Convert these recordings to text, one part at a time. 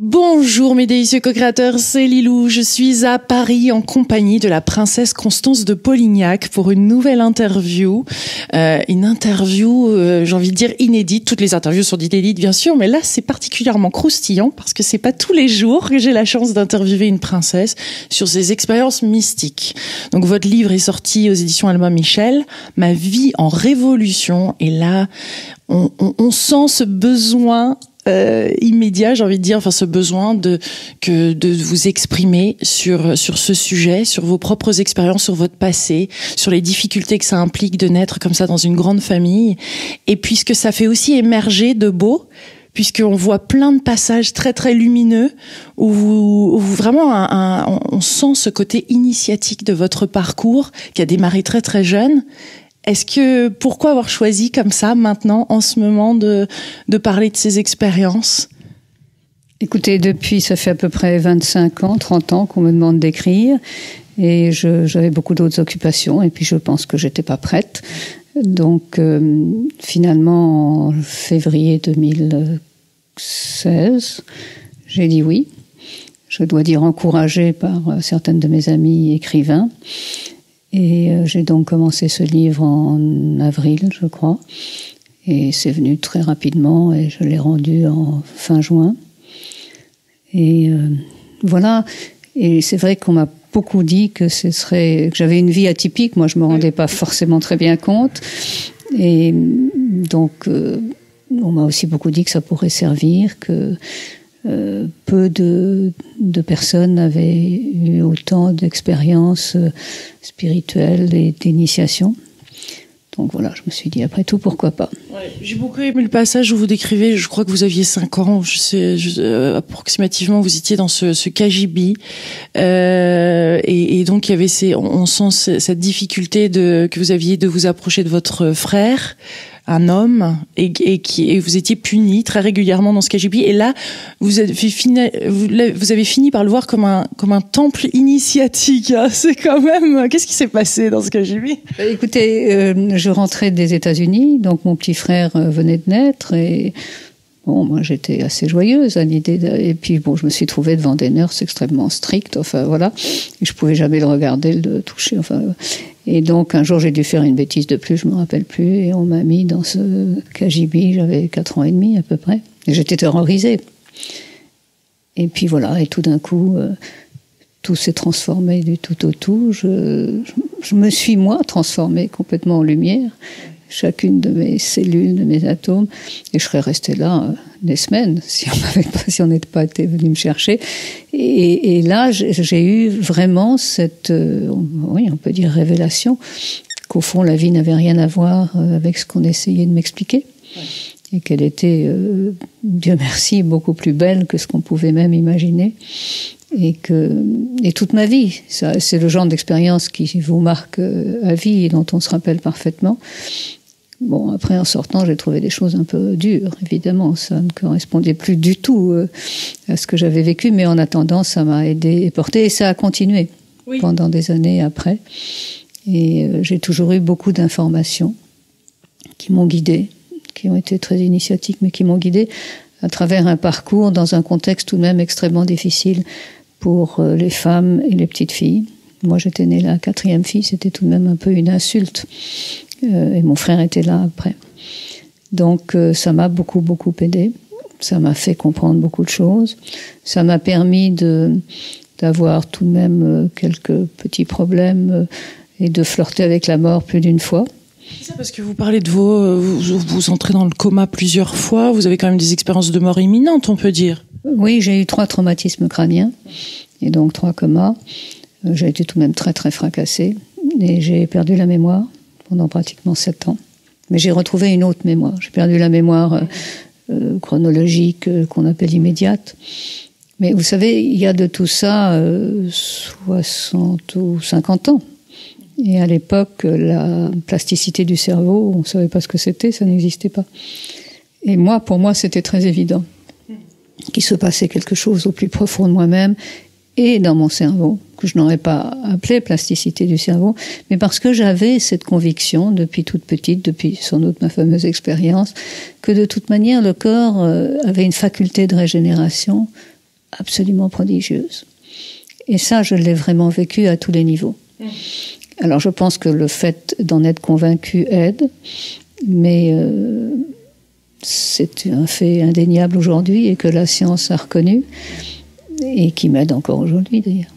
Bonjour mes délicieux co-créateurs, c'est Lilou. Je suis à Paris en compagnie de la princesse Constance de Polignac pour une nouvelle interview. J'ai envie de dire inédite. Toutes les interviews sont inédites bien sûr, mais là c'est particulièrement croustillant parce que c'est pas tous les jours que j'ai la chance d'interviewer une princesse sur ses expériences mystiques. Donc votre livre est sorti aux éditions Albin Michel, Ma vie en révolution, et là on sent ce besoin immédiat, j'ai envie de dire, enfin ce besoin de vous exprimer sur ce sujet, sur vos propres expériences, sur votre passé, sur les difficultés que ça implique de naître comme ça dans une grande famille, et puisque ça fait aussi émerger de beau, puisqu'on voit plein de passages très très lumineux où vous vraiment on sent ce côté initiatique de votre parcours qui a démarré très très jeune. Pourquoi avoir choisi comme ça, maintenant, en ce moment, de parler de ces expériences? Écoutez, ça fait à peu près 25 ans, 30 ans qu'on me demande d'écrire, et j'avais beaucoup d'autres occupations, et puis je pense que j'étais pas prête. Donc, finalement, en février 2016, j'ai dit oui. Je dois dire encouragée par certaines de mes amies écrivains. Et j'ai donc commencé ce livre en avril, je crois. Et c'est venu très rapidement et je l'ai rendu en fin juin. Et voilà. Et c'est vrai qu'on m'a beaucoup dit que que j'avais une vie atypique. Moi, je me rendais pas forcément très bien compte. Et donc, on m'a aussi beaucoup dit que ça pourrait servir, que peu de personnes avaient eu autant d'expériences spirituelles et d'initiation. Donc voilà, je me suis dit, après tout, pourquoi pas. Ouais, j'ai beaucoup aimé le passage où vous décrivez, je crois que vous aviez 5 ans, approximativement, vous étiez dans ce KGB, et donc il y avait on sent cette difficulté que vous aviez de vous approcher de votre frère, un homme, et vous étiez puni très régulièrement dans ce KGB, et là vous avez fini par le voir comme un temple initiatique. C'est quand même, qu'est-ce qui s'est passé dans ce KGB? Écoutez, je rentrais des États-Unis, donc mon petit frère venait de naître, et bon, moi j'étais assez joyeuse à l'idée et puis bon, je me suis trouvée devant des nurses extrêmement strictes, enfin voilà, et je pouvais jamais le regarder, le toucher, enfin. Et donc, un jour, j'ai dû faire une bêtise de plus, je me rappelle plus, et on m'a mis dans ce KGB, j'avais 4 ans et demi à peu près, et j'étais terrorisée. Et puis voilà, et tout d'un coup, tout s'est transformé du tout au tout. Je me suis, moi, transformée complètement en lumière, chacune de mes cellules, de mes atomes, et je serais restée là des semaines si on n'était pas été venu me chercher. Et là, j'ai eu vraiment cette, oui, on peut dire révélation, qu'au fond, la vie n'avait rien à voir avec ce qu'on essayait de m'expliquer. Ouais. Et qu'elle était, Dieu merci, beaucoup plus belle que ce qu'on pouvait même imaginer. Et toute ma vie, c'est le genre d'expérience qui vous marque à vie et dont on se rappelle parfaitement. Bon, après, en sortant, j'ai trouvé des choses un peu dures, évidemment. Ça ne correspondait plus du tout à ce que j'avais vécu, mais en attendant, ça m'a aidé et porté, et ça a continué pendant des années après. Et j'ai toujours eu beaucoup d'informations qui m'ont guidée, qui ont été très initiatiques, mais qui m'ont guidée à travers un parcours dans un contexte tout de même extrêmement difficile pour les femmes et les petites filles. Moi, j'étais née la 4e fille, c'était tout de même un peu une insulte. Et mon frère était là après. Donc ça m'a beaucoup, beaucoup aidée. Ça m'a fait comprendre beaucoup de choses. Ça m'a permis d'avoir tout de même quelques petits problèmes et de flirter avec la mort plus d'une fois. C'est ça, parce que vous parlez de vous entrez dans le coma plusieurs fois. Vous avez quand même des expériences de mort imminente, on peut dire. Oui, j'ai eu 3 traumatismes crâniens et donc 3 comas. J'ai été tout de même très, très fracassée et j'ai perdu la mémoire pendant pratiquement 7 ans. Mais j'ai retrouvé une autre mémoire. J'ai perdu la mémoire chronologique qu'on appelle immédiate. Mais vous savez, il y a de tout ça 60 ou 50 ans. Et à l'époque, la plasticité du cerveau, on ne savait pas ce que c'était, ça n'existait pas. Et pour moi, c'était très évident qu'il se passait quelque chose au plus profond de moi-même et dans mon cerveau, que je n'aurais pas appelé plasticité du cerveau, mais parce que j'avais cette conviction depuis toute petite, depuis sans doute ma fameuse expérience, que de toute manière le corps avait une faculté de régénération absolument prodigieuse. Et ça, je l'ai vraiment vécu à tous les niveaux. Alors, je pense que le fait d'en être convaincu aide, mais c'est un fait indéniable aujourd'hui et que la science a reconnu et qui m'aide encore aujourd'hui, d'ailleurs.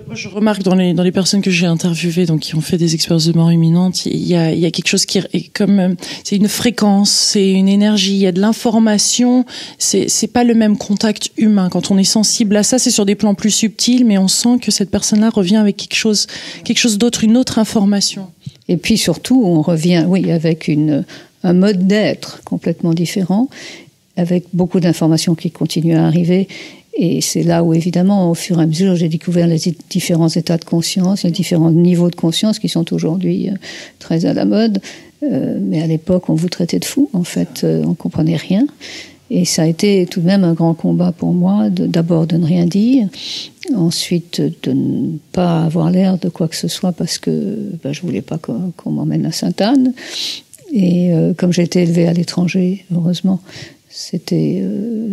Moi, je remarque dans les personnes que j'ai interviewées, donc qui ont fait des expériences de mort imminente, il y a quelque chose qui est comme, c'est une fréquence, c'est une énergie, il y a de l'information, c'est pas le même contact humain. Quand on est sensible à ça, c'est sur des plans plus subtils, mais on sent que cette personne-là revient avec quelque chose d'autre, une autre information. Et puis surtout, on revient, oui, avec un mode d'être complètement différent, avec beaucoup d'informations qui continuent à arriver. Et c'est là où, évidemment, au fur et à mesure, j'ai découvert les différents états de conscience, les différents niveaux de conscience qui sont aujourd'hui très à la mode. Mais à l'époque, on vous traitait de fou. En fait, on comprenait rien. Et ça a été tout de même un grand combat pour moi, d'abord de ne rien dire, ensuite de ne pas avoir l'air de quoi que ce soit parce que je voulais pas qu'on m'emmène à Sainte-Anne. Et comme j'ai été élevée à l'étranger, heureusement, c'était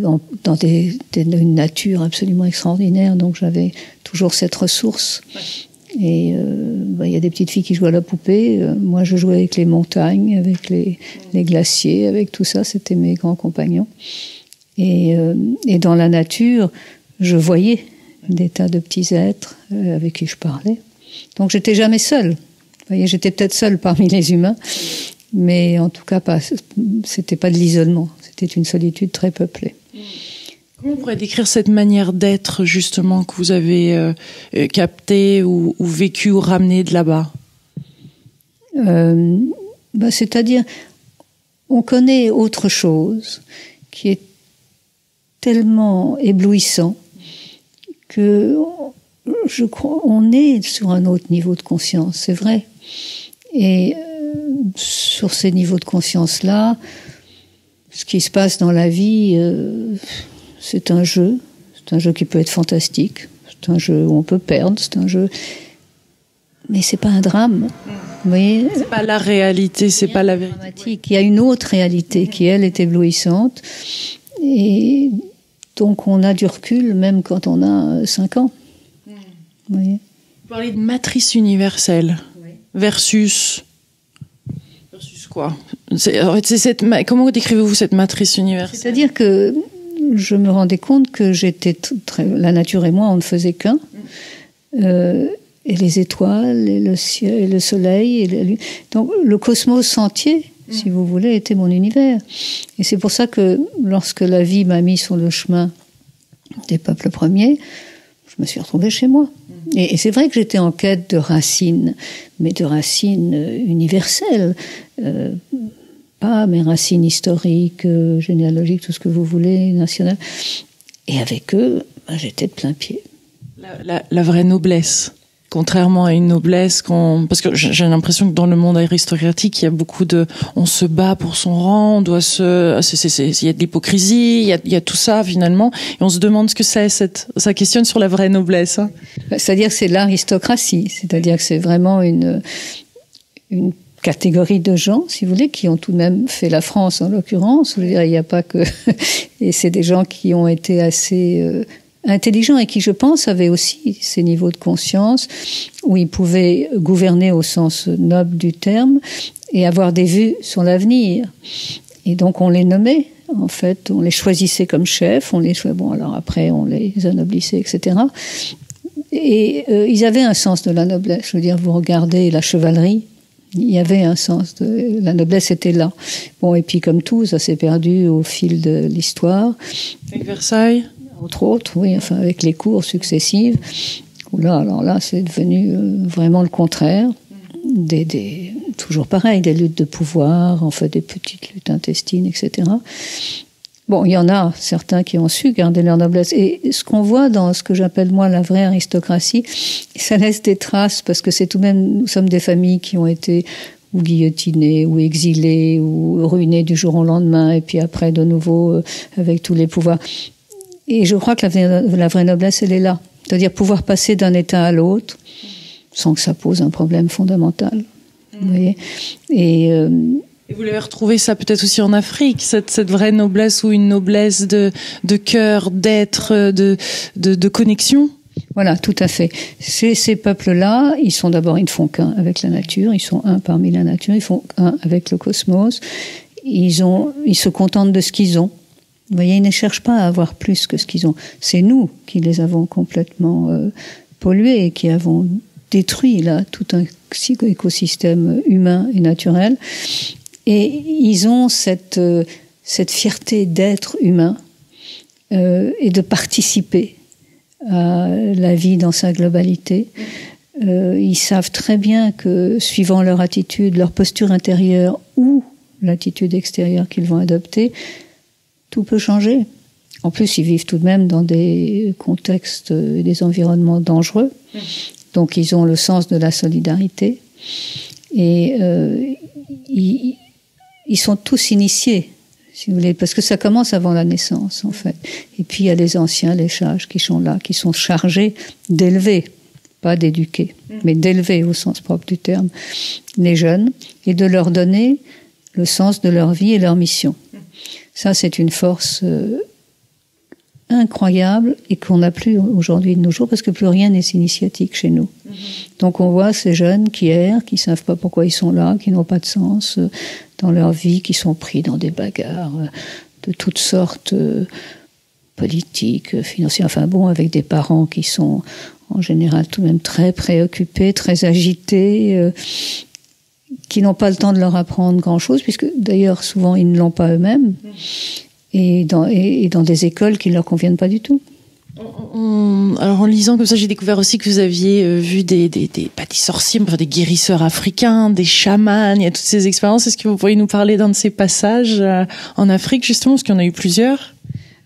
dans une nature absolument extraordinaire, donc j'avais toujours cette ressource. Et y a des petites filles qui jouent à la poupée, moi je jouais avec les montagnes, avec les glaciers, avec tout ça, c'était mes grands compagnons. Et dans la nature, je voyais des tas de petits êtres avec qui je parlais. Donc j'étais jamais seule. Vous voyez, j'étais peut-être seule parmi les humains, mais en tout cas, c'était pas de l'isolement. C'était une solitude très peuplée. Comment on pourrait décrire cette manière d'être, justement, que vous avez captée ou vécue ou ramenée de là-bas ? C'est-à-dire, on connaît autre chose qui est tellement éblouissant que je crois on est sur un autre niveau de conscience, c'est vrai. Et sur ces niveaux de conscience-là, ce qui se passe dans la vie, c'est un jeu qui peut être fantastique, c'est un jeu où on peut perdre, c'est un jeu, mais c'est pas un drame. Vous voyez, c'est pas la réalité, c'est pas la vérité. Dramatique. Il y a une autre réalité qui, elle, est éblouissante, et donc on a du recul même quand on a 5 ans. Vous voyez. Vous parlez de matrice universelle versus quoi ? Comment décrivez-vous cette matrice universelle ? C'est-à-dire que je me rendais compte que la nature et moi, on ne faisait qu'un. Et les étoiles, et le ciel, et le soleil, et la lune. Donc le cosmos entier, si vous voulez, était mon univers. Et c'est pour ça que lorsque la vie m'a mis sur le chemin des peuples premiers, je me suis retrouvée chez moi. Et c'est vrai que j'étais en quête de racines, mais de racines universelles. Pas mes racines historiques, généalogiques, tout ce que vous voulez, nationales. Et avec eux, j'étais de plein pied. La vraie noblesse. Contrairement à une noblesse, parce que j'ai l'impression que dans le monde aristocratique, il y a beaucoup on se bat pour son rang, il y a de l'hypocrisie, il y a tout ça finalement, et on se demande ce que c'est. Ça questionne sur la vraie noblesse. Hein. C'est-à-dire que c'est l'aristocratie, c'est-à-dire que c'est vraiment une catégorie de gens, si vous voulez, qui ont tout de même fait la France en l'occurrence. Je veux dire, il n'y a pas que, et c'est des gens qui ont été assez intelligents et qui, je pense, avaient aussi ces niveaux de conscience où ils pouvaient gouverner au sens noble du terme et avoir des vues sur l'avenir. Et donc on les nommait, en fait, on les choisissait comme chefs, alors après on les anoblissait, etc. Et ils avaient un sens de la noblesse. Je veux dire, vous regardez la chevalerie, il y avait un sens la noblesse était là. Bon, et puis comme tout, ça s'est perdu au fil de l'histoire. Avec Versailles ? Entre autres, oui, enfin avec les cours successives. Alors là, c'est devenu vraiment le contraire. Toujours pareil, des luttes de pouvoir, en fait des petites luttes intestines, etc. Bon, il y en a certains qui ont su garder leur noblesse. Et ce qu'on voit dans ce que j'appelle moi la vraie aristocratie, ça laisse des traces parce que c'est tout de même, nous sommes des familles qui ont été ou guillotinées, ou exilées, ou ruinées du jour au lendemain, et puis après de nouveau avec tous les pouvoirs. Et je crois que la vraie noblesse, elle est là. C'est-à-dire pouvoir passer d'un état à l'autre sans que ça pose un problème fondamental. Vous voyez ? Et Et vous l'avez retrouvé ça peut-être aussi en Afrique, cette vraie noblesse ou une noblesse de cœur, d'être, de connexion? Voilà, tout à fait. Ces peuples-là, ils ne font qu'un avec la nature, ils sont un parmi la nature, ils font un avec le cosmos. Ils se contentent de ce qu'ils ont. Vous voyez, ils ne cherchent pas à avoir plus que ce qu'ils ont. C'est nous qui les avons complètement pollués et qui avons détruit là tout un écosystème humain et naturel. Et ils ont cette fierté d'être humain et de participer à la vie dans sa globalité. Ils savent très bien que suivant leur attitude, leur posture intérieure ou l'attitude extérieure qu'ils vont adopter, tout peut changer. En plus, ils vivent tout de même dans des contextes et des environnements dangereux. Donc, ils ont le sens de la solidarité. Et ils sont tous initiés, si vous voulez, parce que ça commence avant la naissance, en fait. Et puis, il y a les anciens, les sages, qui sont là, qui sont chargés d'élever, pas d'éduquer, mais d'élever au sens propre du terme, les jeunes, et de leur donner le sens de leur vie et leur mission. Ça, c'est une force incroyable et qu'on n'a plus aujourd'hui de nos jours parce que plus rien n'est initiatique chez nous. Donc on voit ces jeunes qui errent, qui savent pas pourquoi ils sont là, qui n'ont pas de sens dans leur vie, qui sont pris dans des bagarres de toutes sortes, politiques, financières, enfin bon, avec des parents qui sont en général tout de même très préoccupés, très agités, qui n'ont pas le temps de leur apprendre grand-chose, puisque d'ailleurs souvent ils ne l'ont pas eux-mêmes, et dans des écoles qui ne leur conviennent pas du tout. Alors en lisant comme ça, j'ai découvert aussi que vous aviez vu pas des sorciers, mais des guérisseurs africains, des chamans, il y a toutes ces expériences. Est-ce que vous pourriez nous parler d'un de ces passages en Afrique justement, parce qu'il y en a eu plusieurs?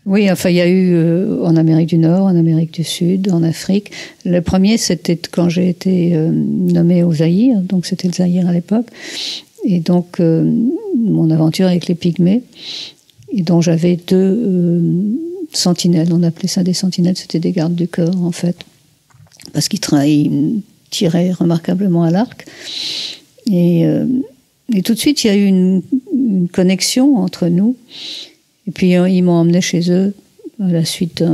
Oui, enfin, il y a eu en Amérique du Nord, en Amérique du Sud, en Afrique. Le premier, c'était quand j'ai été nommée au Zaïre, donc c'était le Zaïre à l'époque, et donc mon aventure avec les Pygmées, et dont j'avais 2 sentinelles. On appelait ça des sentinelles, c'était des gardes du corps en fait, parce qu'ils tiraient remarquablement à l'arc. Et tout de suite, il y a eu une connexion entre nous. Et puis ils m'ont emmené chez eux à la suite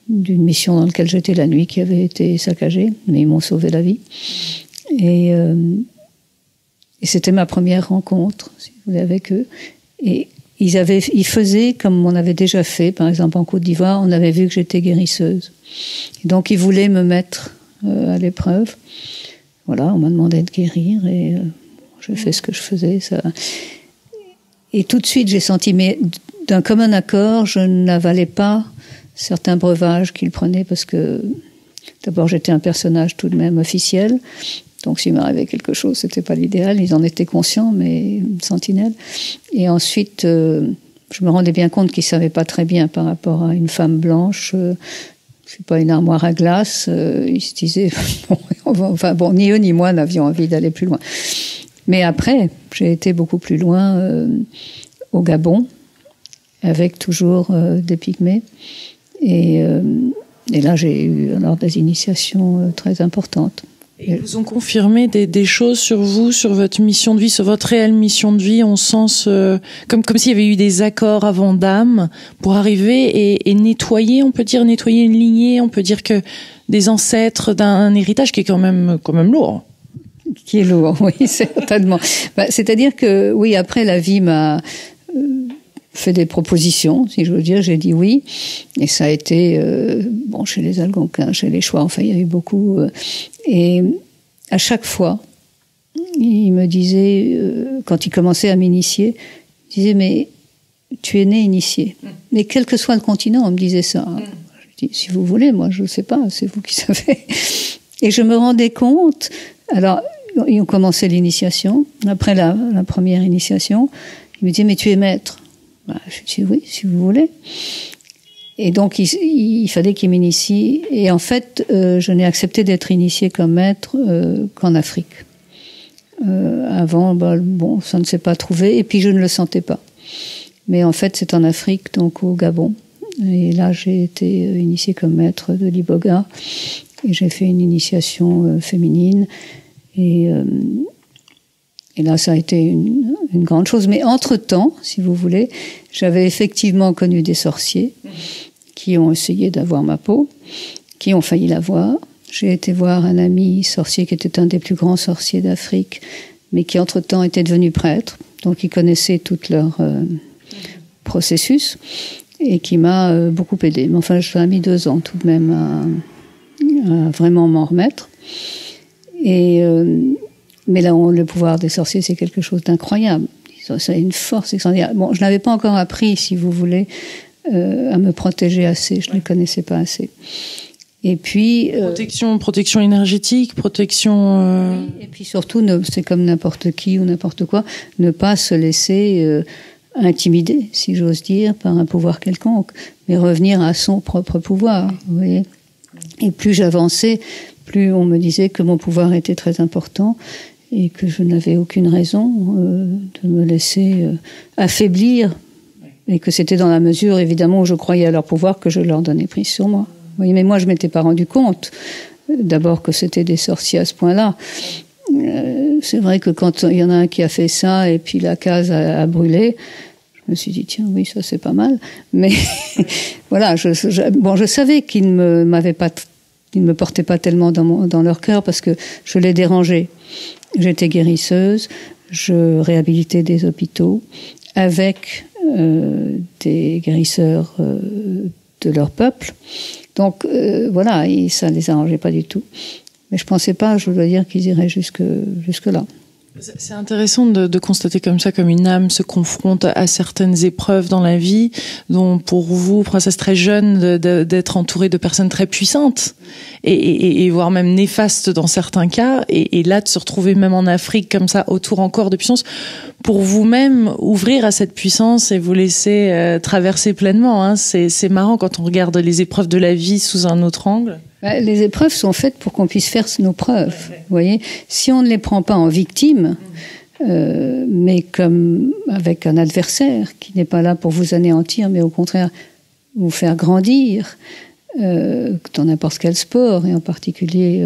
d'une mission dans laquelle j'étais la nuit qui avait été saccagée, mais ils m'ont sauvé la vie. Et c'était ma première rencontre, si vous voulez, avec eux. Et ils faisaient comme on avait déjà fait, par exemple en Côte d'Ivoire, on avait vu que j'étais guérisseuse. Et donc ils voulaient me mettre à l'épreuve. Voilà, on m'a demandé de guérir et j'ai fait ce que je faisais. Ça. Et tout de suite, j'ai senti, mais d'un commun accord, je n'avalais pas certains breuvages qu'ils prenaient parce que, d'abord, j'étais un personnage tout de même officiel. Donc, s'il m'arrivait quelque chose, c'était pas l'idéal. Ils en étaient conscients, mais sentinelles. Et ensuite, je me rendais bien compte qu'ils savaient pas très bien par rapport à une femme blanche. Je suis pas une armoire à glace. Ils se disaient, ni eux ni moi n'avions envie d'aller plus loin. Mais après, j'ai été beaucoup plus loin au Gabon, avec toujours des Pygmées. Et là, j'ai eu alors des initiations très importantes. Et ils vous ont confirmé des choses sur vous, sur votre mission de vie, sur votre réelle mission de vie, en sens comme s'il y avait eu des accords avant d'âme pour arriver et nettoyer, on peut dire nettoyer une lignée, on peut dire que des ancêtres d'un héritage qui est quand même lourd. Qui est lourd, oui, certainement. C'est-à-dire que, oui, après, la vie m'a fait des propositions, si je veux dire, j'ai dit oui. Et ça a été, chez les Algonquins, chez les Chouas, enfin, il y a eu beaucoup. Et à chaque fois, il me disait, quand il commençait à m'initier, il disait, mais tu es né initié. Mais quel que soit le continent, on me disait ça. Je dis, si vous voulez, moi, je ne sais pas, c'est vous qui savez. Et je me rendais compte, alors, ils ont commencé l'initiation. Après la première initiation, il me dit, mais tu es maître. Je dis, oui, si vous voulez. Et donc, il fallait qu'il m'initie. Et en fait, je n'ai accepté d'être initiée comme maître qu'en Afrique. Avant, ça ne s'est pas trouvé. Et puis, je ne le sentais pas. Mais en fait, c'est en Afrique, donc au Gabon. Et là, j'ai été initiée comme maître de l'iboga. Et j'ai fait une initiation féminine. Et Et là, ça a été une grande chose. Mais entre-temps, si vous voulez, j'avais effectivement connu des sorciers qui ont essayé d'avoir ma peau, qui ont failli l'avoir. J'ai été voir un ami sorcier qui était un des plus grands sorciers d'Afrique, mais qui entre-temps était devenu prêtre, donc il connaissait tout leur processus, et qui m'a beaucoup aidé. Mais enfin, ça a mis 2 ans tout de même à vraiment m'en remettre. Mais là, le pouvoir des sorciers, c'est quelque chose d'incroyable. Ça a une force extraordinaire. Bon, je n'avais pas encore appris, si vous voulez, à me protéger assez. Je ne les connaissais pas assez. Et puis protection énergétique, protection. Et puis surtout, c'est comme n'importe qui ou n'importe quoi, ne pas se laisser intimider, si j'ose dire, par un pouvoir quelconque, mais revenir à son propre pouvoir. Vous voyez. Et plus j'avançais, plus on me disait que mon pouvoir était très important et que je n'avais aucune raison de me laisser affaiblir, et que c'était dans la mesure, évidemment, où je croyais à leur pouvoir que je leur donnais prise sur moi. Oui, mais moi, je ne m'étais pas rendu compte, d'abord, que c'était des sorciers à ce point-là. C'est vrai que quand il y en a un qui a fait ça, et puis la case a brûlé, je me suis dit, tiens, oui, ça c'est pas mal. Mais voilà, je savais qu'ils ne me portaient pas tellement dans leur cœur, parce que je les dérangeais. J'étais guérisseuse, je réhabilitais des hôpitaux avec des guérisseurs de leur peuple. Donc voilà, et ça ne les arrangeait pas du tout. Mais je ne pensais pas, je dois dire, qu'ils iraient jusque-là. C'est intéressant de constater comme ça, comme une âme se confronte à certaines épreuves dans la vie, dont pour vous, princesse très jeune, d'être entourée de personnes très puissantes, et voire même néfastes dans certains cas, et là de se retrouver même en Afrique comme ça, autour encore de puissance, pour vous-même ouvrir à cette puissance et vous laisser traverser pleinement. Hein. C'est marrant quand on regarde les épreuves de la vie sous un autre angle. Les épreuves sont faites pour qu'on puisse faire nos preuves. Vous voyez, si on ne les prend pas en victime, mais comme avec un adversaire qui n'est pas là pour vous anéantir, mais au contraire vous faire grandir, dans n'importe quel sport, et en particulier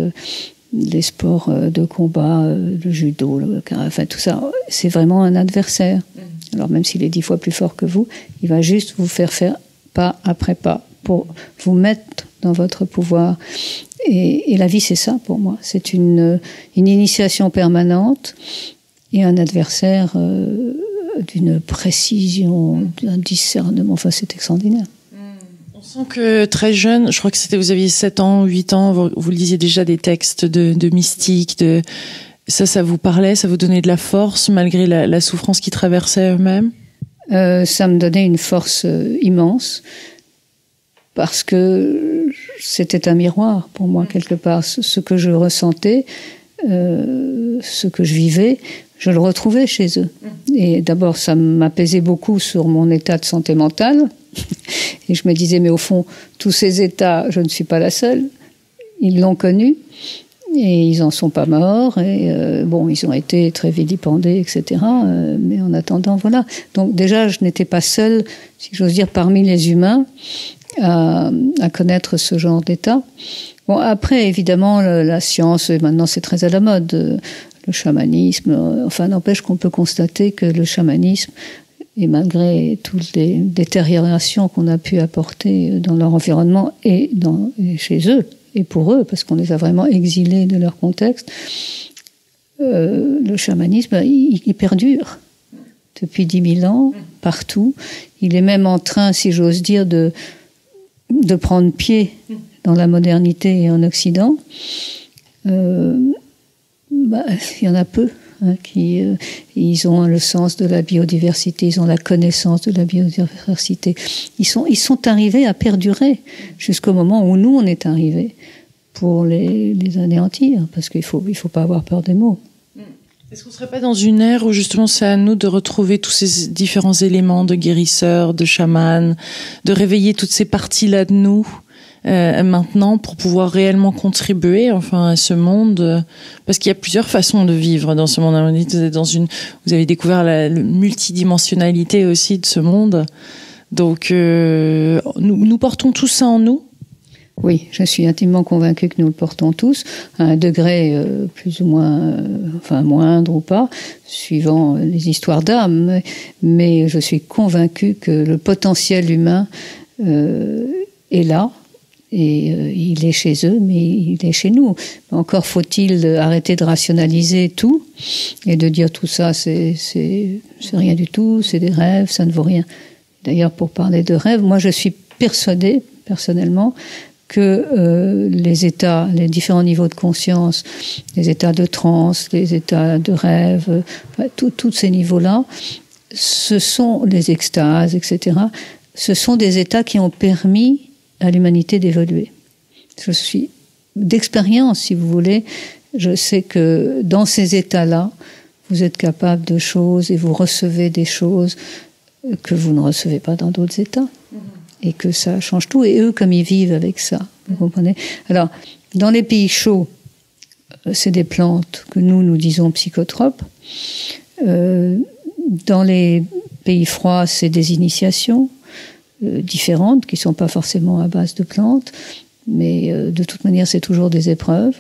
les sports de combat, le judo, enfin tout ça, c'est vraiment un adversaire. Alors même s'il est 10 fois plus fort que vous, il va juste vous faire pas après pas pour vous mettre dans votre pouvoir. Et la vie, c'est ça pour moi. C'est une initiation permanente et un adversaire d'une précision, d'un discernement. Enfin, c'est extraordinaire. On sent que très jeune, je crois que vous aviez 7 ans, 8 ans, vous lisiez déjà des textes de mystique, ça vous parlait, ça vous donnait de la force malgré la souffrance qu'ils traversaient eux-mêmes? Ça me donnait une force immense, parce que c'était un miroir pour moi, quelque part. Ce que je ressentais, ce que je vivais, je le retrouvais chez eux. Et d'abord, ça m'apaisait beaucoup sur mon état de santé mentale. Et je me disais, mais au fond, tous ces états, je ne suis pas la seule. Ils l'ont connu. Et ils n'en sont pas morts. Et ils ont été très vilipendés, etc. Mais en attendant, voilà. Donc déjà, je n'étais pas seule, si j'ose dire, parmi les humains, à connaître ce genre d'état. Bon, après, évidemment, la science, maintenant c'est très à la mode, le chamanisme, enfin, n'empêche qu'on peut constater que le chamanisme, et malgré toutes les détériorations qu'on a pu apporter dans leur environnement et chez eux, et pour eux, parce qu'on les a vraiment exilés de leur contexte, le chamanisme, il perdure depuis 10 000 ans, partout. Il est même en train, si j'ose dire, de prendre pied dans la modernité et en Occident. Il y en a peu qui ils ont le sens de la biodiversité, ils ont la connaissance de la biodiversité. Ils sont arrivés à perdurer jusqu'au moment où nous on est arrivés pour les anéantir, parce qu'il faut pas avoir peur des mots. Est-ce qu'on ne serait pas dans une ère où justement c'est à nous de retrouver tous ces différents éléments de guérisseurs, de chamans, de réveiller toutes ces parties-là de nous maintenant pour pouvoir réellement contribuer à ce monde, parce qu'il y a plusieurs façons de vivre dans ce monde. Vous avez découvert la multidimensionnalité aussi de ce monde. Donc nous portons tout ça en nous. Oui, je suis intimement convaincue que nous le portons tous, à un degré plus ou moins, enfin moindre ou pas, suivant les histoires d'âme. Mais je suis convaincue que le potentiel humain est là. Et il est chez eux, mais il est chez nous. Encore faut-il arrêter de rationaliser tout et de dire tout ça, c'est rien du tout, c'est des rêves, ça ne vaut rien. D'ailleurs, pour parler de rêves, moi je suis persuadée, personnellement, que les différents niveaux de conscience, les états de transe, les états de rêve, tous ces niveaux-là, ce sont les extases, etc. Ce sont des états qui ont permis à l'humanité d'évoluer. Je suis d'expérience, si vous voulez, je sais que dans ces états-là, vous êtes capable de choses et vous recevez des choses que vous ne recevez pas dans d'autres états. Et que ça change tout. Et eux, comme ils vivent avec ça, vous comprenez? Alors, dans les pays chauds, c'est des plantes que nous disons psychotropes. Dans les pays froids, c'est des initiations différentes, qui ne sont pas forcément à base de plantes, mais de toute manière, c'est toujours des épreuves.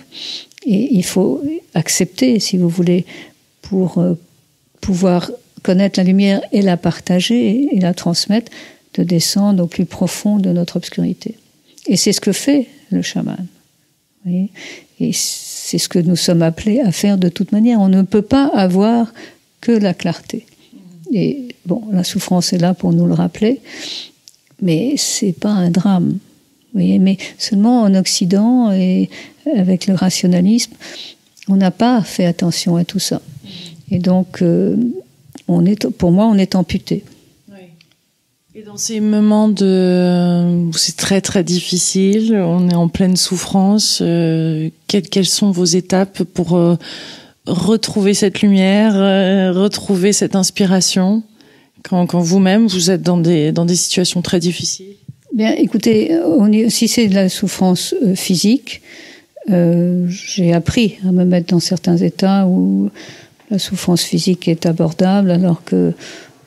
Et il faut accepter, si vous voulez, pour pouvoir connaître la lumière et la partager et la transmettre, de descendre au plus profond de notre obscurité. Et c'est ce que fait le chaman. Vous voyez ? Et c'est ce que nous sommes appelés à faire de toute manière. On ne peut pas avoir que la clarté. Et bon, la souffrance est là pour nous le rappeler, mais c'est pas un drame. Vous voyez ? Mais seulement en Occident et avec le rationalisme, on n'a pas fait attention à tout ça. Et donc, pour moi, on est amputé. Et dans ces moments où c'est très très difficile, on est en pleine souffrance, quelles sont vos étapes pour retrouver cette lumière, retrouver cette inspiration quand vous-même vous êtes dans des situations très difficiles? Bien, écoutez, si c'est de la souffrance physique, j'ai appris à me mettre dans certains états où la souffrance physique est abordable, alors que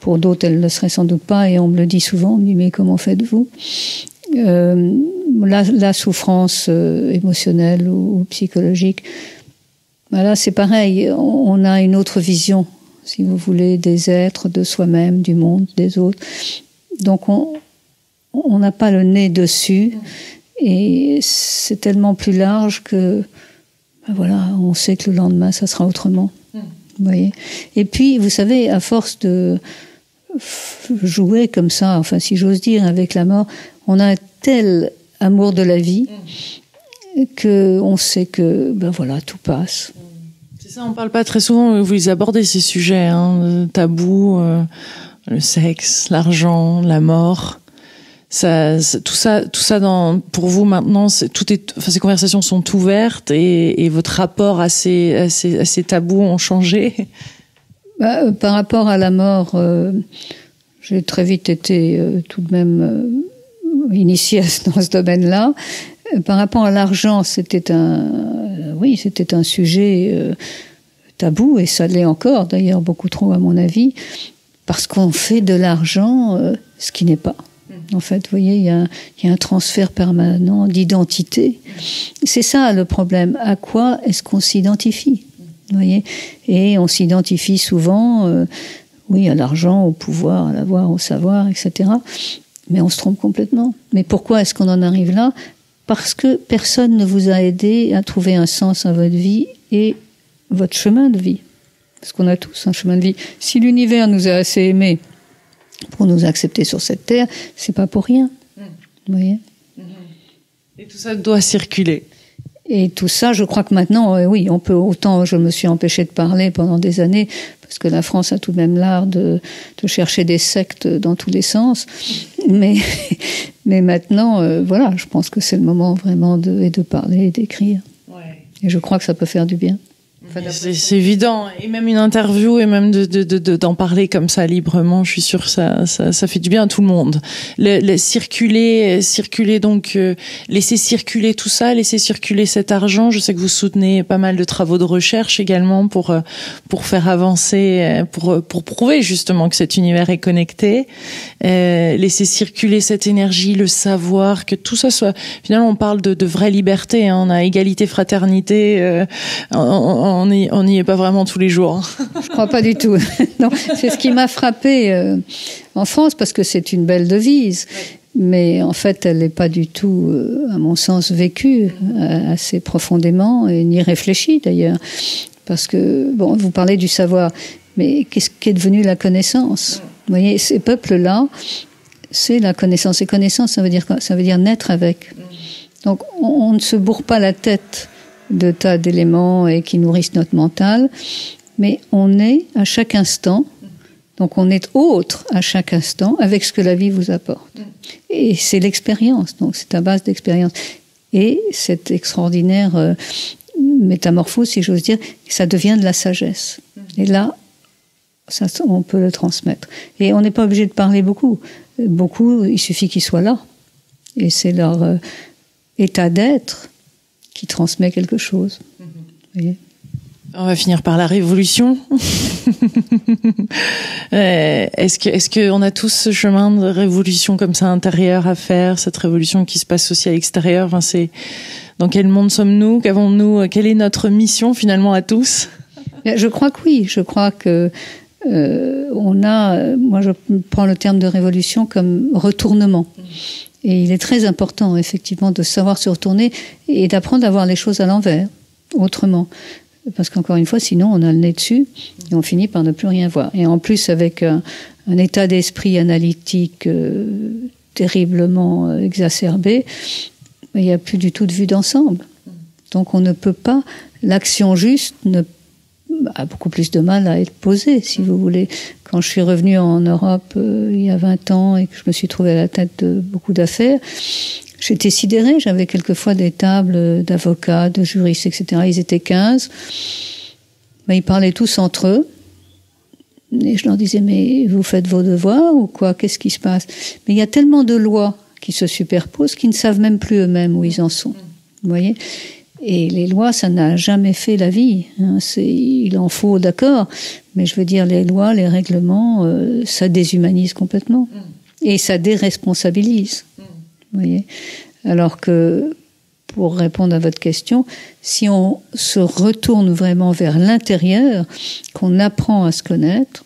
pour d'autres, elle ne le serait sans doute pas, et on me le dit souvent, on me dit, mais comment faites-vous ? La souffrance émotionnelle ou psychologique, ben là c'est pareil, on a une autre vision, si vous voulez, des êtres, de soi-même, du monde, des autres. Donc on n'a pas le nez dessus, et c'est tellement plus large que, ben voilà, on sait que le lendemain, ça sera autrement. Vous voyez ? Et puis, vous savez, à force de jouer comme ça, enfin si j'ose dire, avec la mort, on a un tel amour de la vie qu'on sait que, ben voilà, tout passe. C'est ça, on parle pas très souvent, vous les abordez ces sujets, hein, tabous, le sexe, l'argent, la mort. Tout ça pour vous maintenant, ces conversations sont ouvertes et votre rapport à ces tabous ont changé. Par rapport à la mort, j'ai très vite été tout de même initiée dans ce domaine-là. Par rapport à l'argent, c'était un sujet tabou, et ça l'est encore d'ailleurs, beaucoup trop à mon avis, parce qu'on fait de l'argent ce qui n'est pas. En fait, vous voyez, il y a un transfert permanent d'identité. C'est ça le problème. À quoi est-ce qu'on s'identifie ? Vous voyez ? Et on s'identifie souvent, à l'argent, au pouvoir, à l'avoir, au savoir, etc. Mais on se trompe complètement. Mais pourquoi est-ce qu'on en arrive là ? Parce que personne ne vous a aidé à trouver un sens à votre vie et votre chemin de vie. Parce qu'on a tous un chemin de vie. Si l'univers nous a assez aimés pour nous accepter sur cette terre, c'est pas pour rien. Vous voyez ? Et tout ça doit circuler. Et tout ça, je crois que maintenant, oui, on peut autant. Je me suis empêchée de parler pendant des années parce que la France a tout de même l'art de chercher des sectes dans tous les sens. Mais maintenant, voilà, je pense que c'est le moment vraiment de parler et d'écrire. Ouais. Et je crois que ça peut faire du bien. Enfin, c'est évident. Et même une interview et même d'en parler comme ça librement, je suis sûre que ça fait du bien à tout le monde. Circuler donc, laisser circuler tout ça, laisser circuler cet argent. Je sais que vous soutenez pas mal de travaux de recherche également pour faire avancer, pour prouver justement que cet univers est connecté. Laisser circuler cette énergie, le savoir, que tout ça soit, finalement on parle de vraie liberté, hein. On a égalité, fraternité, on n'y est pas vraiment tous les jours. Je crois pas du tout. Non, c'est ce qui m'a frappé en France, parce que c'est une belle devise, mais en fait elle n'est pas du tout, à mon sens, vécue assez profondément, et ni réfléchie d'ailleurs, parce que bon, vous parlez du savoir, mais qu'est-ce qu'est devenu la connaissance? Vous voyez, ces peuples-là, c'est la connaissance. Et connaissance, ça veut dire quoi? Ça veut dire naître avec. Donc on ne se bourre pas la tête de tas d'éléments et qui nourrissent notre mental, mais on est à chaque instant, donc on est autre à chaque instant avec ce que la vie vous apporte. Et c'est l'expérience, donc c'est à base d'expérience. Et cette extraordinaire métamorphose, si j'ose dire, ça devient de la sagesse. Et là, ça, on peut le transmettre. Et on n'est pas obligé de parler beaucoup. Beaucoup, il suffit qu'ils soient là. Et c'est leur état d'être qui transmet quelque chose. Voyez. On va finir par la révolution. Est-ce que on a tous ce chemin de révolution comme ça intérieur à faire, cette révolution qui se passe aussi à l'extérieur? Enfin, c'est dans quel monde sommes-nous? Qu'avons-nous? Quelle est notre mission finalement à tous? Je crois que oui. Je crois que moi je prends le terme de révolution comme retournement. Et il est très important, effectivement, de savoir se retourner et d'apprendre à voir les choses à l'envers, autrement. Parce qu'encore une fois, sinon, on a le nez dessus et on finit par ne plus rien voir. Et en plus, avec un état d'esprit analytique terriblement exacerbé, il n'y a plus du tout de vue d'ensemble. Donc on ne peut pas, l'action juste a beaucoup plus de mal à être posée, si vous voulez. Quand je suis revenue en Europe il y a 20 ans et que je me suis trouvée à la tête de beaucoup d'affaires, j'étais sidérée. J'avais quelquefois des tables d'avocats, de juristes, etc. Ils étaient 15. Mais ils parlaient tous entre eux. Et je leur disais, mais vous faites vos devoirs ou quoi? Qu'est-ce qui se passe? Mais il y a tellement de lois qui se superposent qu'ils ne savent même plus eux-mêmes où ils en sont. Vous voyez? Et les lois, ça n'a jamais fait la vie. Hein. Il en faut, d'accord, mais je veux dire, les lois, les règlements, ça déshumanise complètement. Et ça déresponsabilise. Vous voyez ? Alors que, pour répondre à votre question, si on se retourne vraiment vers l'intérieur, qu'on apprend à se connaître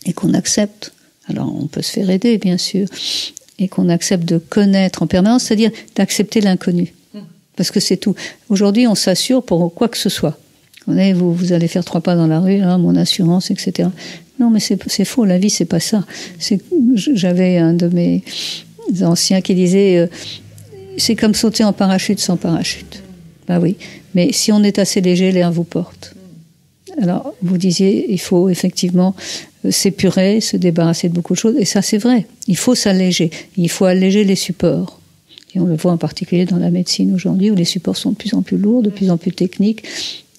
et qu'on accepte, alors on peut se faire aider, bien sûr, et qu'on accepte de connaître en permanence, c'est-à-dire d'accepter l'inconnu. Parce que c'est tout. Aujourd'hui, on s'assure pour quoi que ce soit. Vous allez faire 3 pas dans la rue, hein, mon assurance, etc. Non, mais c'est faux. La vie, c'est pas ça. J'avais un de mes anciens qui disait c'est comme sauter en parachute sans parachute. Ben oui. Mais si on est assez léger, l'air vous porte. Alors, vous disiez, il faut effectivement s'épurer, se débarrasser de beaucoup de choses. Et ça, c'est vrai. Il faut s'alléger. Il faut alléger les supports. Et on le voit en particulier dans la médecine aujourd'hui, où les supports sont de plus en plus lourds, de plus en plus techniques.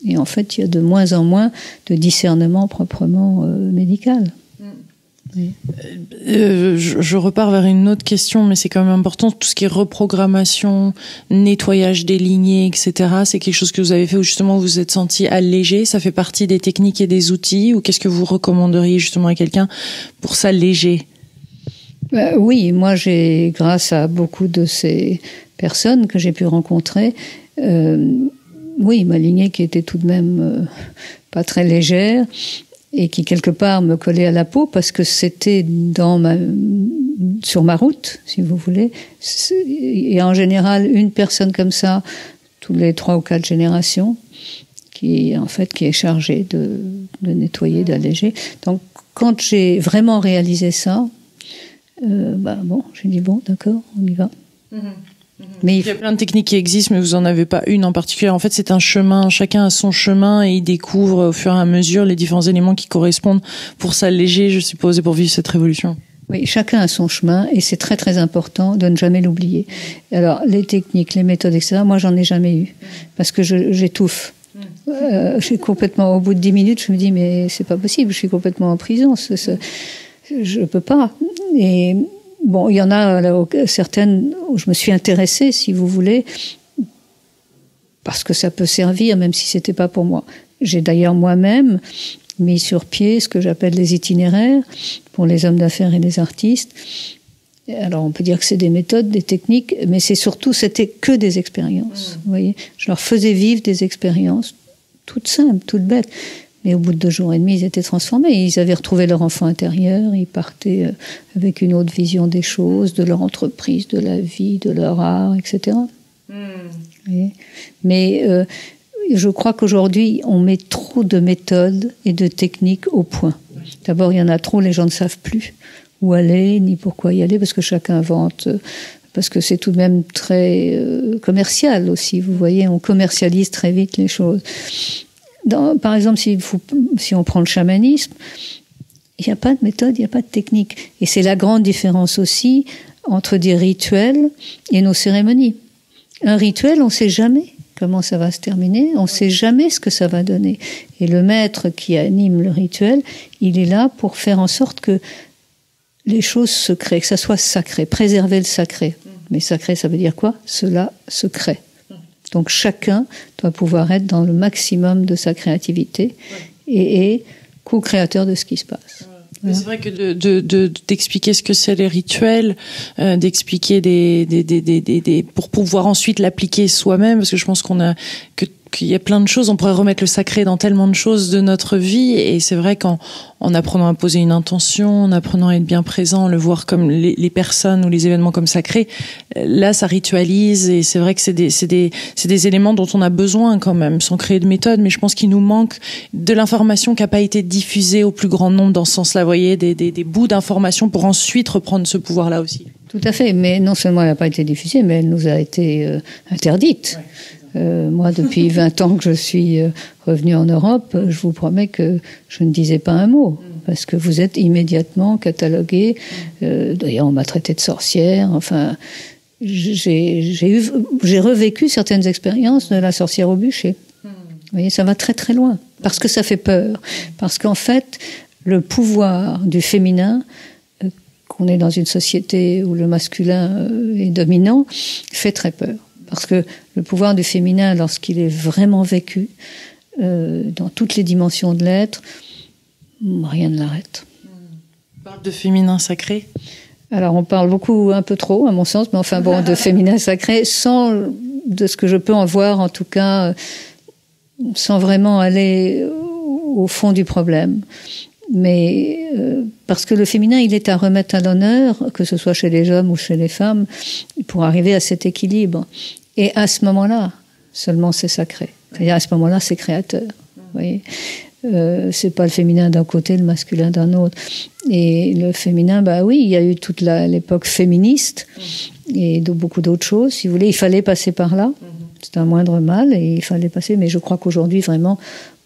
Et en fait, il y a de moins en moins de discernement proprement médical. Oui. Je repars vers une autre question, mais c'est quand même important. Tout ce qui est reprogrammation, nettoyage des lignées, etc., c'est quelque chose que vous avez fait où justement vous vous êtes senti allégé? Ça fait partie des techniques et des outils? Ou qu'est-ce que vous recommanderiez justement à quelqu'un pour s'alléger? Oui, moi grâce à beaucoup de ces personnes que j'ai pu rencontrer, oui, ma lignée qui était tout de même pas très légère et qui quelque part me collait à la peau parce que c'était sur ma route, si vous voulez. Et en général, une personne comme ça, tous les 3 ou 4 générations, qui est chargée de nettoyer, d'alléger. Donc, quand j'ai vraiment réalisé ça, j'ai dit bon, d'accord, on y va. Mais il y a plein de techniques qui existent, mais vous en avez pas une en particulier. En fait, c'est un chemin. Chacun a son chemin et il découvre au fur et à mesure les différents éléments qui correspondent pour s'alléger, je suppose, et pour vivre cette révolution. Oui, chacun a son chemin et c'est très très important de ne jamais l'oublier. Alors, les techniques, les méthodes, etc., moi, j'en ai jamais eu parce que j'étouffe. J'ai complètement, au bout de 10 minutes, je me dis, mais c'est pas possible, je suis complètement en prison. Je peux pas. Et bon, il y en a là, certaines où je me suis intéressée, si vous voulez, parce que ça peut servir, même si c'était pas pour moi. J'ai d'ailleurs moi-même mis sur pied ce que j'appelle les itinéraires pour les hommes d'affaires et les artistes. Alors, on peut dire que c'est des méthodes, des techniques, mais c'était que des expériences. Vous voyez, je leur faisais vivre des expériences toutes simples, toutes bêtes. Mais au bout de 2 jours et demi, ils étaient transformés. Ils avaient retrouvé leur enfant intérieur. Ils partaient avec une autre vision des choses, de leur entreprise, de la vie, de leur art, etc. Mais je crois qu'aujourd'hui, on met trop de méthodes et de techniques au point. D'abord, il y en a trop, les gens ne savent plus où aller, ni pourquoi y aller, parce que chacun invente, parce que c'est tout de même très commercial aussi. Vous voyez, on commercialise très vite les choses. Par exemple, si on prend le chamanisme, il n'y a pas de méthode, il n'y a pas de technique. Et c'est la grande différence aussi entre des rituels et nos cérémonies. Un rituel, on ne sait jamais comment ça va se terminer, on ne sait jamais ce que ça va donner. Et le maître qui anime le rituel, il est là pour faire en sorte que les choses se créent, que ça soit sacré, préserver le sacré. Mais sacré, ça veut dire quoi? Cela se crée. Donc chacun doit pouvoir être dans le maximum de sa créativité et co-créateur de ce qui se passe. Mais c'est vrai que d'expliquer ce que c'est les rituels, d'expliquer pour pouvoir ensuite l'appliquer soi-même, parce que je pense qu'il y a plein de choses, on pourrait remettre le sacré dans tellement de choses de notre vie, et c'est vrai qu'en apprenant à poser une intention, en apprenant à être bien présent, le voir comme les personnes ou les événements comme sacrés, là ça ritualise, et c'est vrai que c'est des éléments dont on a besoin quand même, sans créer de méthode, mais je pense qu'il nous manque de l'information qui n'a pas été diffusée au plus grand nombre dans ce sens-là, vous voyez, des bouts d'information pour ensuite reprendre ce pouvoir-là aussi. Tout à fait, mais non seulement elle n'a pas été diffusée, mais elle nous a été interdite. Moi, depuis 20 ans que je suis revenue en Europe, je vous promets que je ne disais pas un mot, parce que vous êtes immédiatement cataloguée. D'ailleurs, on m'a traité de sorcière. Enfin, j'ai revécu certaines expériences de la sorcière au bûcher. Vous voyez, ça va très très loin, parce que ça fait peur. Parce qu'en fait, le pouvoir du féminin, qu'on est dans une société où le masculin est dominant, fait très peur. Parce que le pouvoir du féminin, lorsqu'il est vraiment vécu, dans toutes les dimensions de l'être, rien ne l'arrête. On parle de féminin sacré ? Alors on parle beaucoup, un peu trop à mon sens, mais enfin bon, de féminin sacré, sans, de ce que je peux en voir en tout cas, sans vraiment aller au fond du problème. Mais parce que le féminin, il est à remettre à l'honneur, que ce soit chez les hommes ou chez les femmes, pour arriver à cet équilibre. Et à ce moment-là, seulement c'est sacré. C'est-à-dire à ce moment-là, c'est créateur. Vous voyez, c'est pas le féminin d'un côté, le masculin d'un autre. Et le féminin, bah oui, il y a eu toute l'époque féministe et beaucoup d'autres choses. Si vous voulez, il fallait passer par là. C'est un moindre mal et il fallait passer. Mais je crois qu'aujourd'hui, vraiment,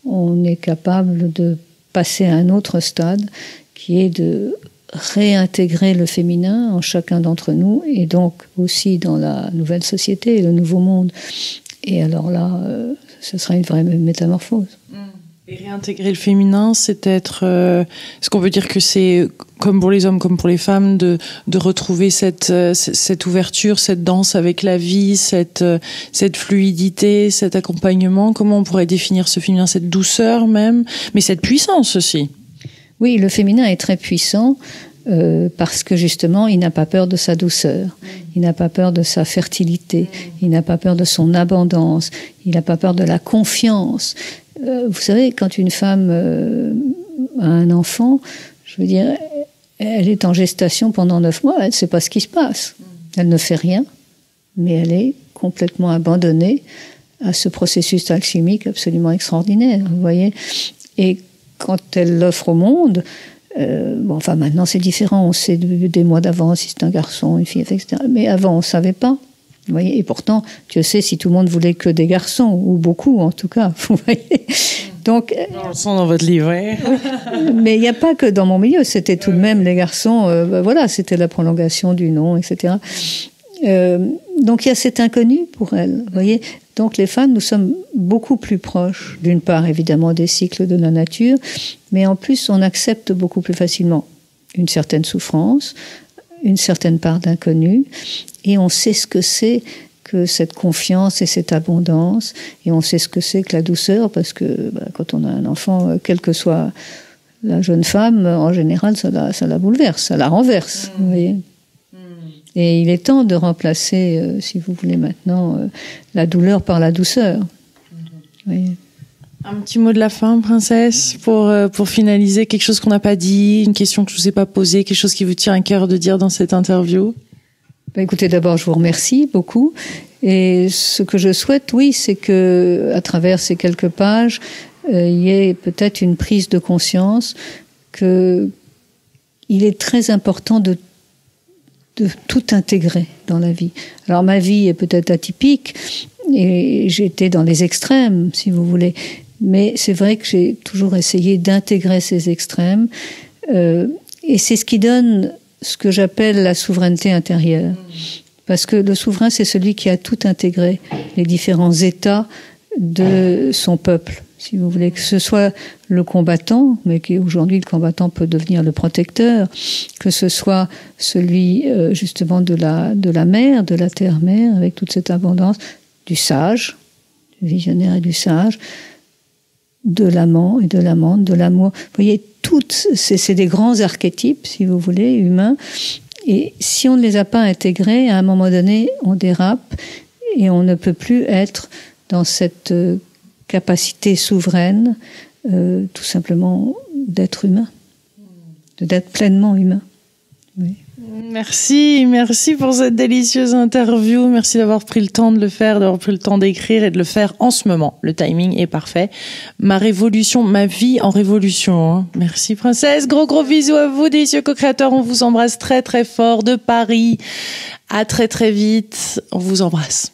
on est capable de passer à un autre stade qui est de réintégrer le féminin en chacun d'entre nous et donc aussi dans la nouvelle société, le nouveau monde. Et alors là, ce sera une vraie métamorphose. Et réintégrer le féminin, c'est être... est-ce qu'on veut dire que c'est, comme pour les hommes, comme pour les femmes, de retrouver cette ouverture, cette danse avec la vie, cette fluidité, cet accompagnement? Comment on pourrait définir ce féminin? Cette douceur même, mais cette puissance aussi. Oui, le féminin est très puissant parce que justement, il n'a pas peur de sa douceur, il n'a pas peur de sa fertilité, il n'a pas peur de son abondance, il n'a pas peur de la confiance. Vous savez, quand une femme a un enfant, je veux dire, elle est en gestation pendant 9 mois, elle ne sait pas ce qui se passe. Elle ne fait rien, mais elle est complètement abandonnée à ce processus alchimique absolument extraordinaire, vous voyez. Et quand elle l'offre au monde, enfin maintenant c'est différent, on sait des mois d'avance si c'est un garçon, une fille, etc. Mais avant on ne savait pas. Vous voyez, et pourtant, Dieu sait si tout le monde voulait que des garçons, ou beaucoup en tout cas, vous voyez. Donc, on le sent dans votre livre, hein. Mais il n'y a pas que dans mon milieu, c'était tout de même les garçons, voilà, c'était la prolongation du nom, etc. Donc il y a cet inconnu pour elle, vous voyez. Donc les femmes, nous sommes beaucoup plus proches, d'une part évidemment des cycles de la nature, mais en plus on accepte beaucoup plus facilement une certaine souffrance, une certaine part d'inconnu, et on sait ce que c'est que cette confiance et cette abondance, et on sait ce que c'est que la douceur, parce que quand on a un enfant, quelle que soit la jeune femme, en général, ça la bouleverse, ça la renverse, vous voyez. Et il est temps de remplacer, si vous voulez maintenant, la douleur par la douceur. Oui. Un petit mot de la fin, princesse, pour finaliser, quelque chose qu'on n'a pas dit, une question que je vous ai pas posée, quelque chose qui vous tient à cœur de dire dans cette interview. Écoutez, d'abord, je vous remercie beaucoup. Et ce que je souhaite, oui, c'est que, à travers ces quelques pages, il y ait peut-être une prise de conscience que il est très important de tout intégrer dans la vie. Alors ma vie est peut-être atypique et j'étais dans les extrêmes, si vous voulez, mais c'est vrai que j'ai toujours essayé d'intégrer ces extrêmes et c'est ce qui donne ce que j'appelle la souveraineté intérieure. Parce que le souverain, c'est celui qui a tout intégré, les différents états de son peuple. Si vous voulez, que ce soit le combattant, mais qu'aujourd'hui le combattant peut devenir le protecteur, que ce soit celui justement de la mère, de la terre-mère, avec toute cette abondance, du sage, du visionnaire et du sage, de l'amant et de l'amante, de l'amour. Vous voyez, c'est des grands archétypes, si vous voulez, humains. Et si on ne les a pas intégrés, à un moment donné, on dérape et on ne peut plus être dans cette capacité souveraine, tout simplement d'être humain, d'être pleinement humain. Oui. Merci pour cette délicieuse interview. Merci d'avoir pris le temps de le faire, d'avoir pris le temps d'écrire et de le faire en ce moment. Le timing est parfait. Ma vie en révolution. Hein. Merci princesse. Gros bisous à vous, délicieux co-créateurs. On vous embrasse très très fort de Paris. À très très vite. On vous embrasse.